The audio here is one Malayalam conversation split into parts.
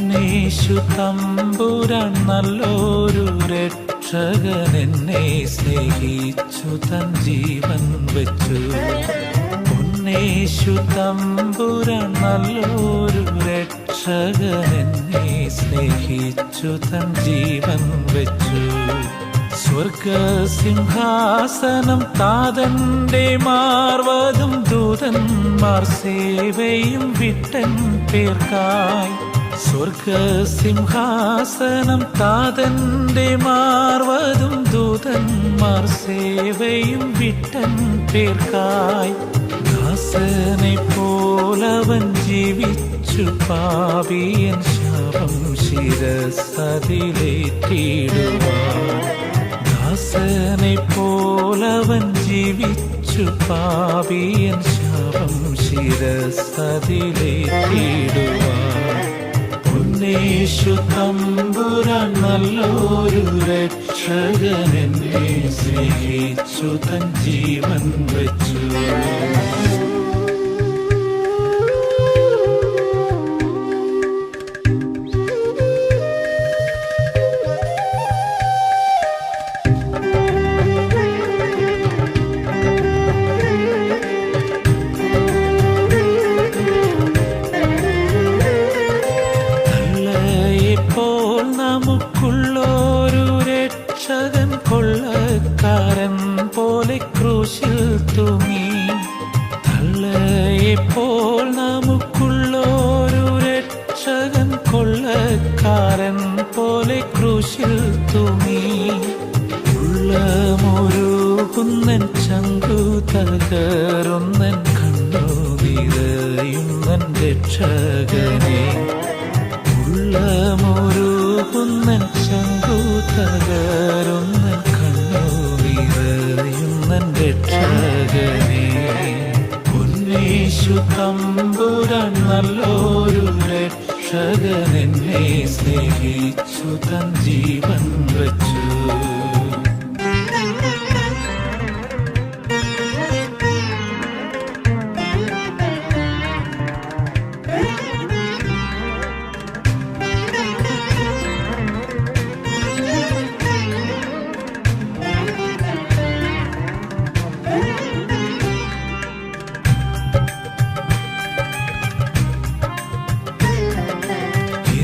പൊന്നേശു തമ്പുരാൻ നല്ലൊരു രക്ഷകൻ എന്നെ സ്നേഹിച്ചു തൻ ജീവൻ വെച്ചു. പൊന്നേശു തമ്പുരാൻ നല്ലൊരു രക്ഷകൻ എന്നെ സ്നേഹിച്ചു തൻ ജീവൻ വെച്ചു. സ്വർഗസിംഹാസനം താതന്റെ മാർവതും ദൂതന്മാർ സേവയും വിട്ടൻ പേർക്കായി. സ്വർഗസിംഹാസനം താതന്റെ മാർവതും ദൂതന്മാർ സേവയും വിട്ടൻ പേർക്കായി. ദാസനെ പോലവൻ ജീവിച്ചു പാപിയൻ ശാപം ശിരസ്സതിലേറ്റിടുവാൻ. ദാസനെ പോലവൻ ജീവിച്ചു പാപിയൻ ശാപം ശിരസ്സതിലേറ്റിടുവാൻ. പൊന്നേശു തമ്പുരാൻ നല്ലൊരു രക്ഷകൻ എന്നെ സ്നേഹിച്ചു തൻ ജീവൻ വെച്ചു. നമുക്കുള്ളൊരു രക്ഷകൻ കൊള്ളക്കാരൻ പോലെ ക്രൂശിൽ തൂങ്ങി. തള്ളയെപ്പോൾ നമുക്കുള്ളൊരു രക്ഷകൻ കൊള്ളക്കാരൻ പോലെ ക്രൂശിൽ തൂങ്ങി. ഉള്ളമൊരുകുന്നൻ ചങ്കു തകരുന്നൻ കണ്ണു നിറയുന്നൻ രക്ഷകനെ. ഉള്ളമൊരുകുന്നൻ ചങ്കു തകരുന്നൻ കണ്ണു നിറയുന്നൻ രക്ഷകനെ. പൊന്നേശു തമ്പുരാൻ നല്ലൊരു രക്ഷകൻ എന്നെ സ്നേഹിച്ചു തൻ ജീവൻ വെച്ചു.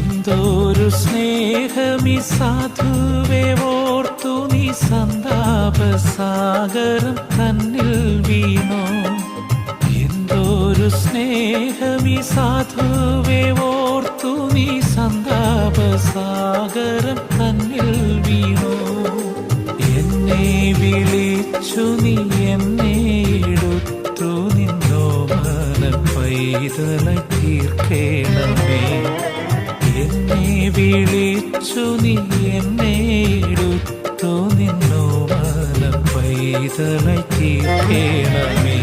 എന്തൊരു സ്നേഹമീ സാധുവേ ഓർത്തു നീ സന്താപസാഗരം തന്നിൽ വീണു. എന്തൊരു സ്നേഹമീ സാധുവേ ഓർത്തു നീ സന്താപസാഗരം തന്നിൽ വീണു. എന്നെ വിളിച്ചു നീ എന്നെ എടുത്തു നിന്നോ മന പൈതലായി തീർക്കേണമേ. എന്നെ വിളിച്ചു നീ എന്നെ എടുത്തു നിന്നോ മന പൈതലായി തീർക്കേണമേ.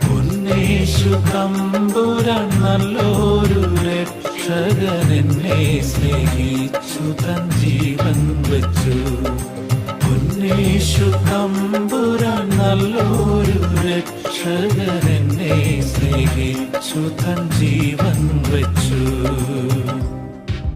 പൊന്നേശു തമ്പുരാൻ നല്ലൊരു രക്ഷകൻ എന്നെ സ്നേഹിച്ചു തൻ ജീവൻ വെച്ചു. പൊന്നേശു തമ്പുരാൻ നല്ലൊരു രക്ഷകൻ എന്നെ സ്നേഹിച്ചു തൻ ജീവൻ വെച്ചു.